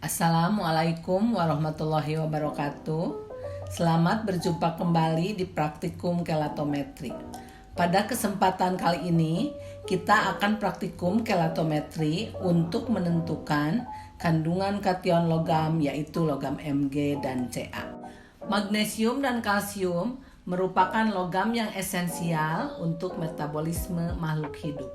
Assalamualaikum warahmatullahi wabarakatuh. Selamat berjumpa kembali di praktikum kelatometri. Pada kesempatan kali ini, kita akan praktikum kelatometri untuk menentukan kandungan kation logam, yaitu logam Mg dan Ca. Magnesium dan kalsium merupakan logam yang esensial untuk metabolisme makhluk hidup.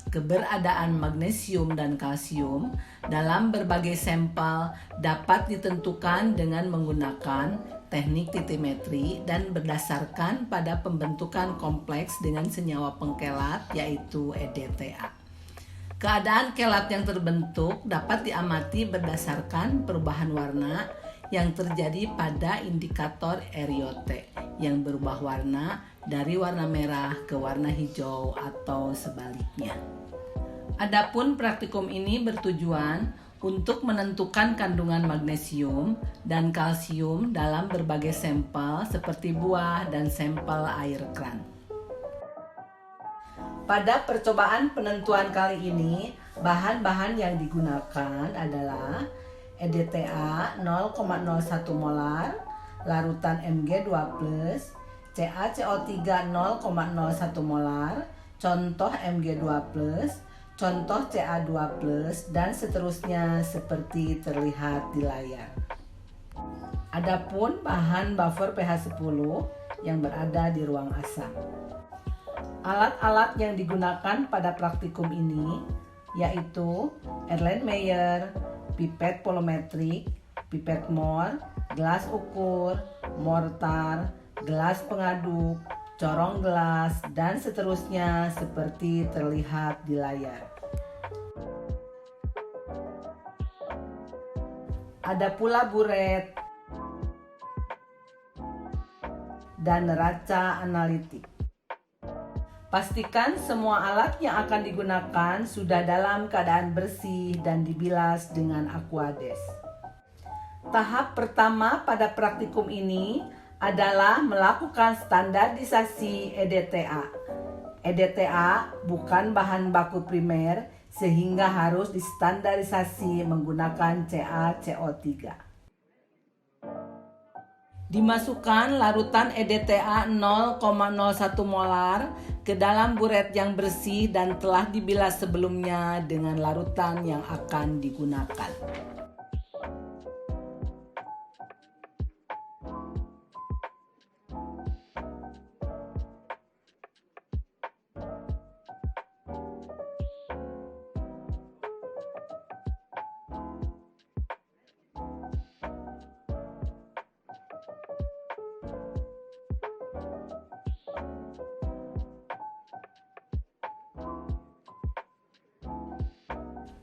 Keberadaan magnesium dan kalsium dalam berbagai sampel dapat ditentukan dengan menggunakan teknik titimetri dan berdasarkan pada pembentukan kompleks dengan senyawa pengkelat, yaitu EDTA. Keadaan kelat yang terbentuk dapat diamati berdasarkan perubahan warna yang terjadi pada indikator eriote yang berubah warna dari warna merah ke warna hijau atau sebaliknya. Adapun praktikum ini bertujuan untuk menentukan kandungan magnesium dan kalsium dalam berbagai sampel seperti buah dan sampel air keran. Pada percobaan penentuan kali ini, bahan-bahan yang digunakan adalah EDTA 0,01 molar, larutan Mg2+, CaCO3 0,01 molar, contoh Mg2+, contoh Ca2+, dan seterusnya seperti terlihat di layar. Adapun bahan buffer pH 10 yang berada di ruang asam. Alat-alat yang digunakan pada praktikum ini yaitu Erlenmeyer, pipet polometrik, pipet mol, gelas ukur, mortar, gelas pengaduk, corong gelas, dan seterusnya seperti terlihat di layar. Ada pula buret dan neraca analitik. Pastikan semua alat yang akan digunakan sudah dalam keadaan bersih dan dibilas dengan Aquades. Tahap pertama pada praktikum ini adalah melakukan standarisasi EDTA. EDTA bukan bahan baku primer sehingga harus distandarisasi menggunakan CaCO3. Dimasukkan larutan EDTA 0,01 molar ke dalam buret yang bersih dan telah dibilas sebelumnya dengan larutan yang akan digunakan.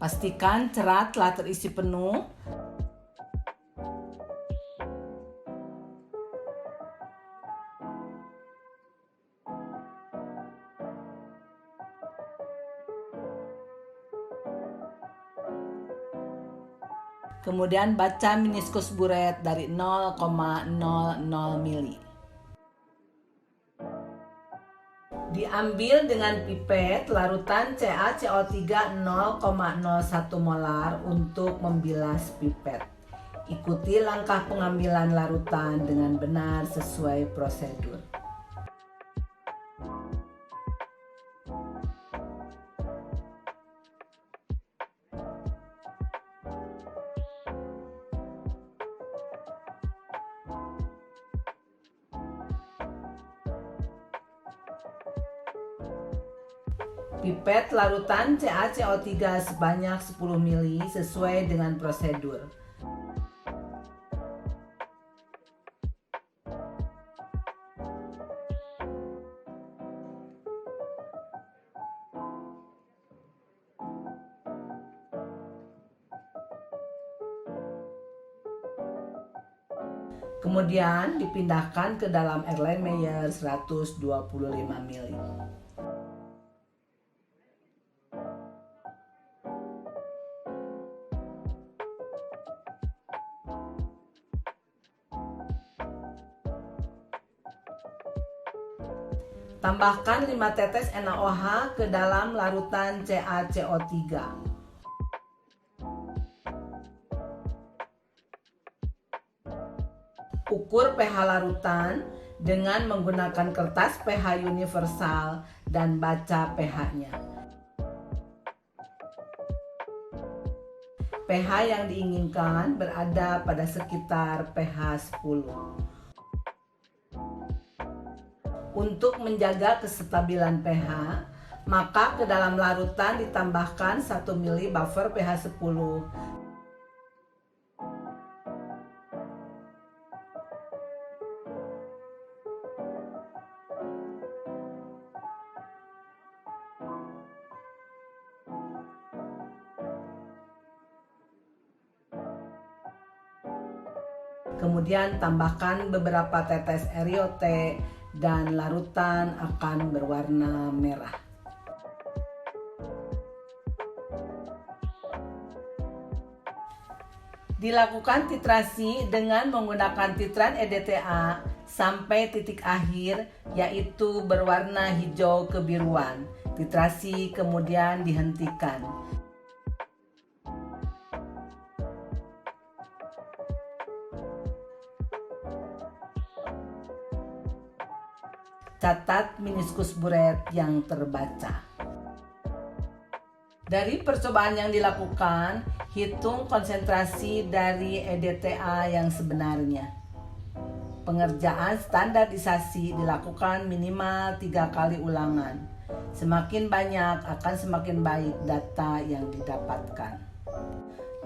Pastikan cerat telah terisi penuh. Kemudian baca meniskus buret dari 0,00 mili. Diambil dengan pipet larutan CaCO3 0,01 molar untuk membilas pipet. Ikuti langkah pengambilan larutan dengan benar sesuai prosedur. Pipet larutan CaCO3 sebanyak 10 ml sesuai dengan prosedur. Kemudian dipindahkan ke dalam Erlenmeyer 125 ml. Tambahkan 5 tetes NaOH ke dalam larutan CaCO3. Ukur pH larutan dengan menggunakan kertas pH universal dan baca pH-nya. pH yang diinginkan berada pada sekitar pH 10. Untuk menjaga kestabilan pH, maka ke dalam larutan ditambahkan 1 ml buffer pH 10. Kemudian tambahkan beberapa tetes eriote dan larutan akan berwarna merah. Dilakukan titrasi dengan menggunakan titran EDTA sampai titik akhir, yaitu berwarna hijau kebiruan. Titrasi kemudian dihentikan. Catat meniskus buret yang terbaca. Dari percobaan yang dilakukan, hitung konsentrasi dari EDTA yang sebenarnya. Pengerjaan standarisasi dilakukan minimal 3 kali ulangan. Semakin banyak akan semakin baik data yang didapatkan.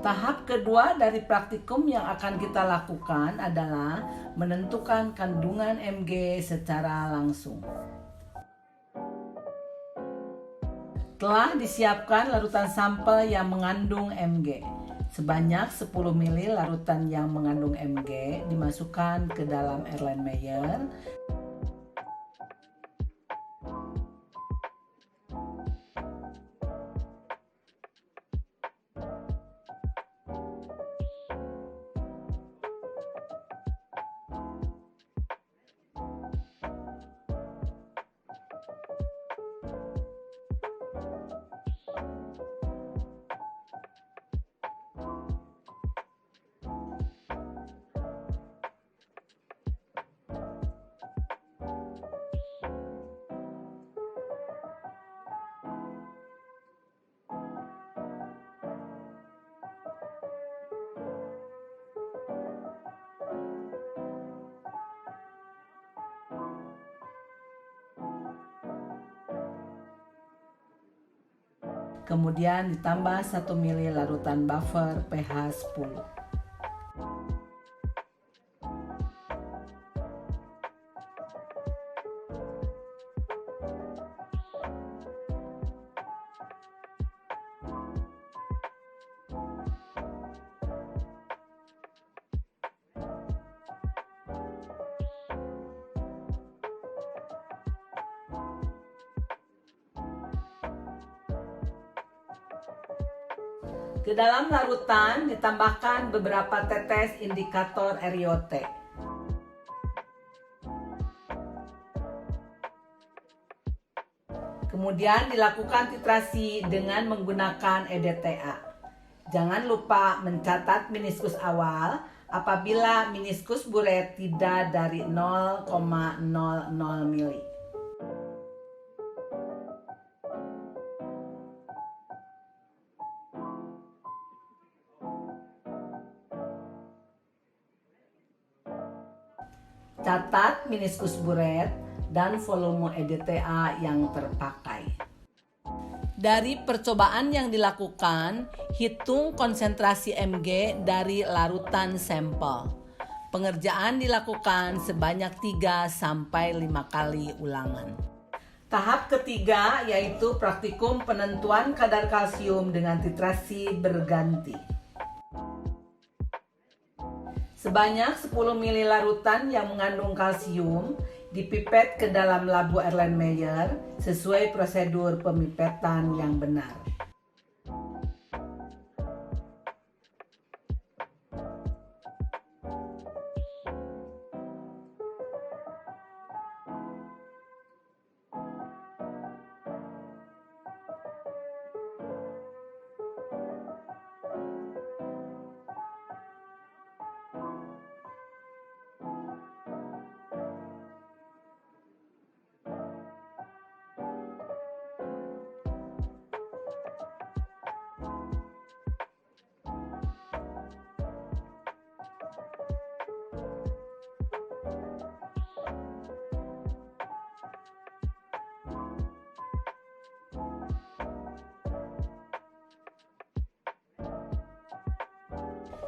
Tahap kedua dari praktikum yang akan kita lakukan adalah menentukan kandungan Mg secara langsung. Telah disiapkan larutan sampel yang mengandung Mg. Sebanyak 10 ml larutan yang mengandung Mg dimasukkan ke dalam Erlenmeyer. Kemudian ditambah 1 ml larutan buffer pH 10. Ke dalam larutan ditambahkan beberapa tetes indikator eriote. Kemudian dilakukan titrasi dengan menggunakan EDTA. Jangan lupa mencatat meniskus awal apabila meniskus buret tidak dari 0,00 mili. Catat meniskus buret dan volume EDTA yang terpakai. Dari percobaan yang dilakukan, hitung konsentrasi Mg dari larutan sampel. Pengerjaan dilakukan sebanyak 3-5 kali ulangan. Tahap ketiga yaitu praktikum penentuan kadar kalsium dengan titrasi berganti. Sebanyak 10 ml larutan yang mengandung kalsium dipipet ke dalam labu Erlenmeyer sesuai prosedur pemipetan yang benar.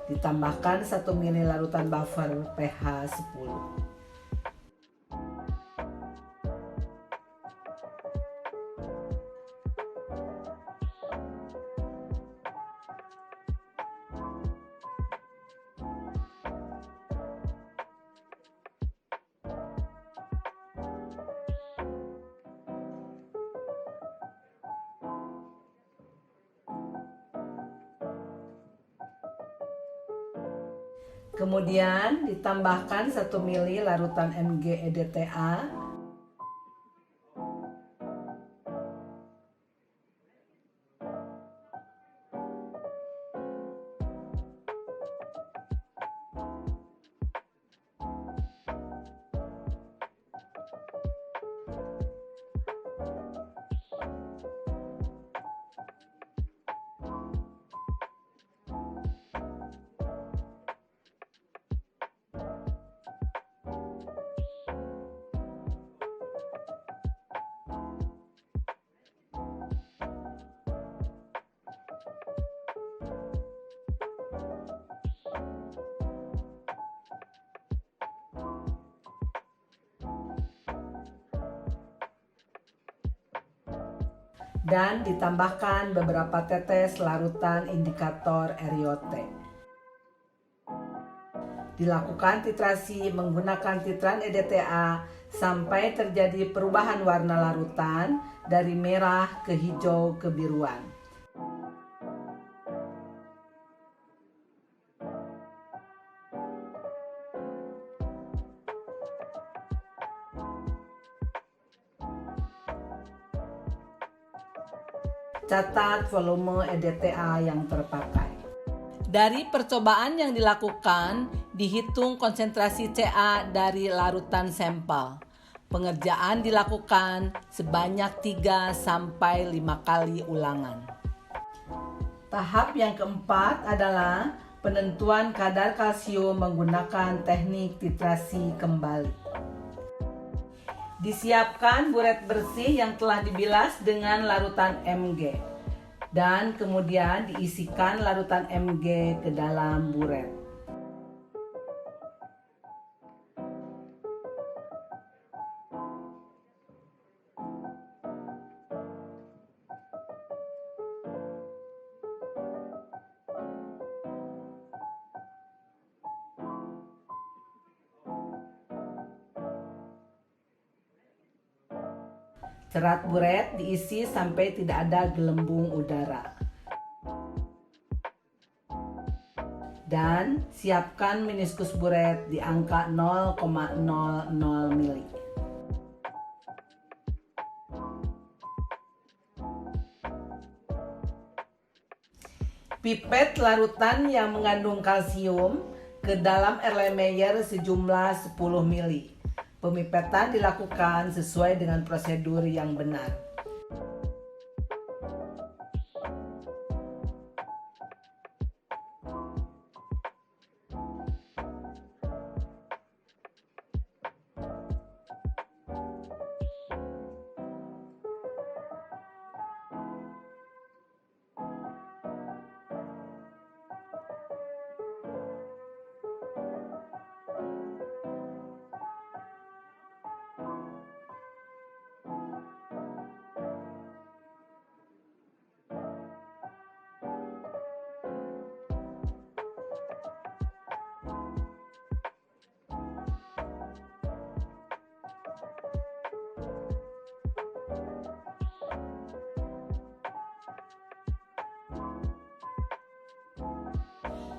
Ditambahkan 1 ml larutan buffer pH 10. Kemudian ditambahkan 1 ml larutan Mg EDTA, dan ditambahkan beberapa tetes larutan indikator eriote. Dilakukan titrasi menggunakan titran EDTA sampai terjadi perubahan warna larutan dari merah ke hijau ke biruan. Catat volume EDTA yang terpakai. Dari percobaan yang dilakukan, dihitung konsentrasi Ca dari larutan sampel. Pengerjaan dilakukan sebanyak 3 sampai 5 kali ulangan. Tahap yang keempat adalah penentuan kadar kalsium menggunakan teknik titrasi kembali. Disiapkan buret bersih yang telah dibilas dengan larutan Mg dan kemudian diisikan larutan Mg ke dalam buret. Serat buret diisi sampai tidak ada gelembung udara. Dan siapkan meniskus buret di angka 0,00 mili. Pipet larutan yang mengandung kalsium ke dalam Erlenmeyer sejumlah 10 mili. Pemipetan dilakukan sesuai dengan prosedur yang benar.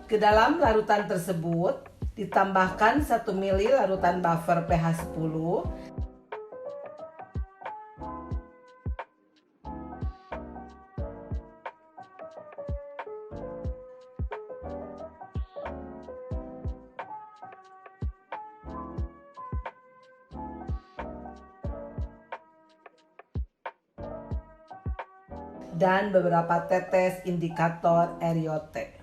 Ke dalam larutan tersebut ditambahkan 1 ml larutan buffer pH 10 dan beberapa tetes indikator eriote.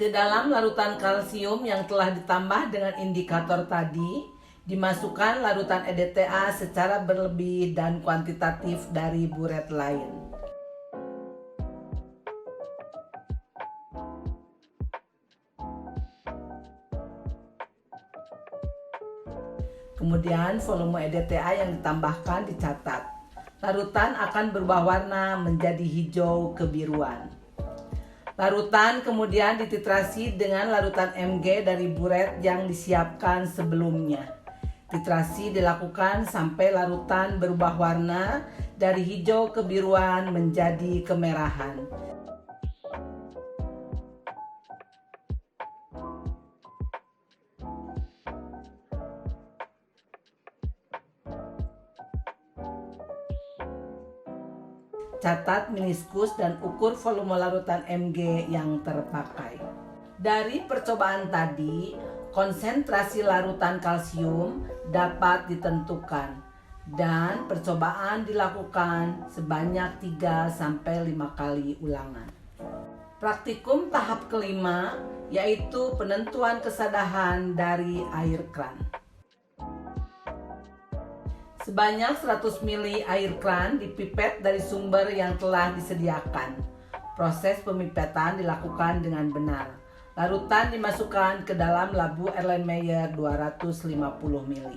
Ke dalam larutan kalsium yang telah ditambah dengan indikator tadi, Dimasukkan larutan EDTA secara berlebih dan kuantitatif dari buret lain. Kemudian volume EDTA yang ditambahkan dicatat. Larutan akan berubah warna menjadi hijau kebiruan. Larutan kemudian dititrasi dengan larutan Mg dari buret yang disiapkan sebelumnya. Titrasi dilakukan sampai larutan berubah warna dari hijau kebiruan menjadi kemerahan. Catat meniskus dan ukur volume larutan Mg yang terpakai. Dari percobaan tadi, konsentrasi larutan kalsium dapat ditentukan dan percobaan dilakukan sebanyak 3-5 kali ulangan. Praktikum tahap kelima yaitu penentuan kesadahan dari air kran. Sebanyak 100 ml air kran dipipet dari sumber yang telah disediakan. Proses pemipetan dilakukan dengan benar. Larutan dimasukkan ke dalam labu Erlenmeyer 250 ml.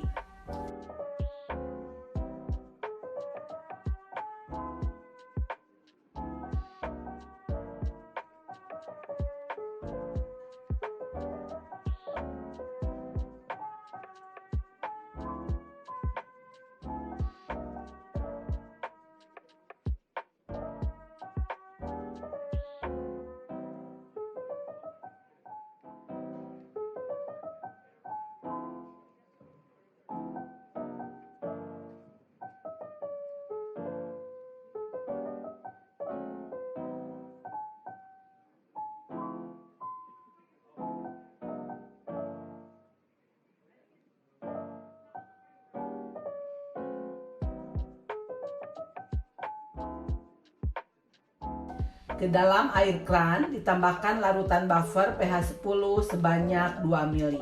Ke dalam air kran ditambahkan larutan buffer pH 10 sebanyak 2 ml.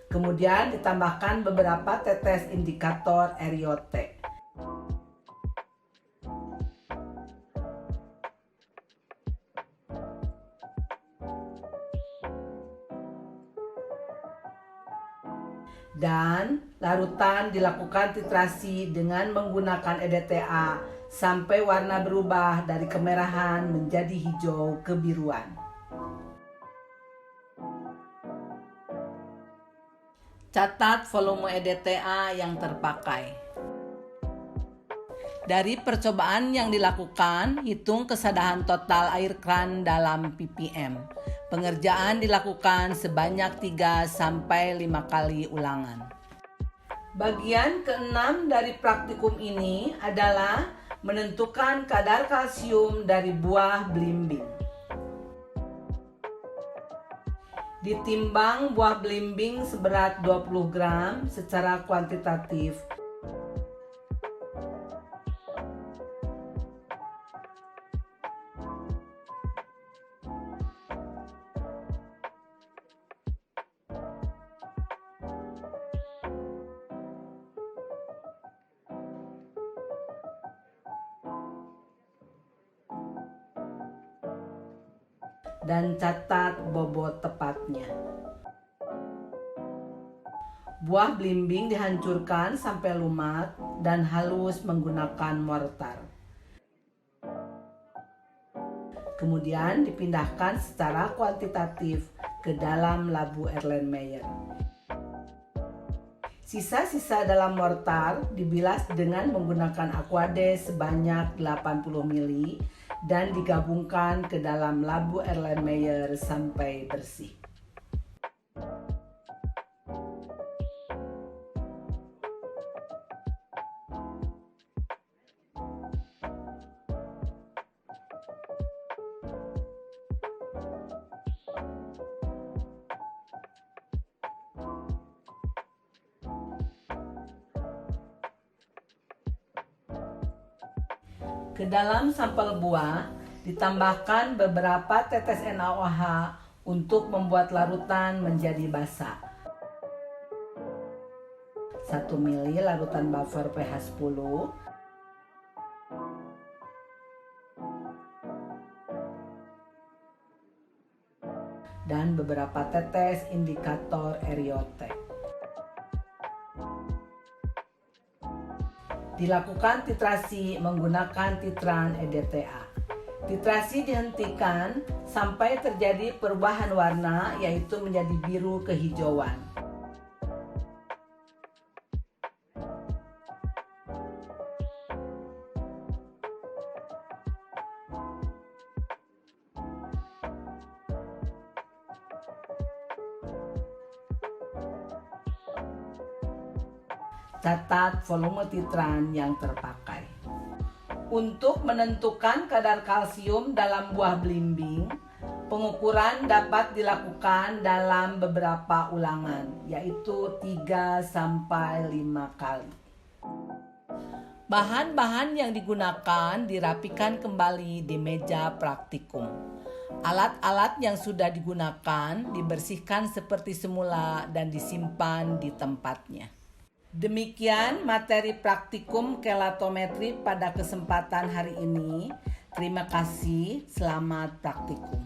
Kemudian ditambahkan beberapa tetes indikator eriote. Dan larutan dilakukan titrasi dengan menggunakan EDTA sampai warna berubah dari kemerahan menjadi hijau kebiruan. Catat volume EDTA yang terpakai. Dari percobaan yang dilakukan, hitung kesadahan total air kran dalam ppm. Pengerjaan dilakukan sebanyak 3-5 kali ulangan. Bagian ke-6 dari praktikum ini adalah menentukan kadar kalsium dari buah belimbing. Ditimbang buah belimbing seberat 20 gram secara kuantitatif. Dan catat bobot tepatnya. Buah belimbing dihancurkan sampai lumat dan halus menggunakan mortar. Kemudian dipindahkan secara kuantitatif ke dalam labu Erlenmeyer. Sisa-sisa dalam mortar dibilas dengan menggunakan aquade sebanyak 80 ml dan digabungkan ke dalam labu Erlenmeyer sampai bersih. Ke dalam sampel buah ditambahkan beberapa tetes NaOH untuk membuat larutan menjadi basah. 1 ml larutan buffer pH 10, dan beberapa tetes indikator eriotek. Dilakukan titrasi menggunakan titran EDTA. Titrasi dihentikan sampai terjadi perubahan warna, yaitu menjadi biru kehijauan. Catat volume titran yang terpakai. Untuk menentukan kadar kalsium dalam buah belimbing, pengukuran dapat dilakukan dalam beberapa ulangan, yaitu 3-5 kali. Bahan-bahan yang digunakan dirapikan kembali di meja praktikum. Alat-alat yang sudah digunakan dibersihkan seperti semula dan disimpan di tempatnya. Demikian materi praktikum kelatometri pada kesempatan hari ini. Terima kasih, selamat praktikum.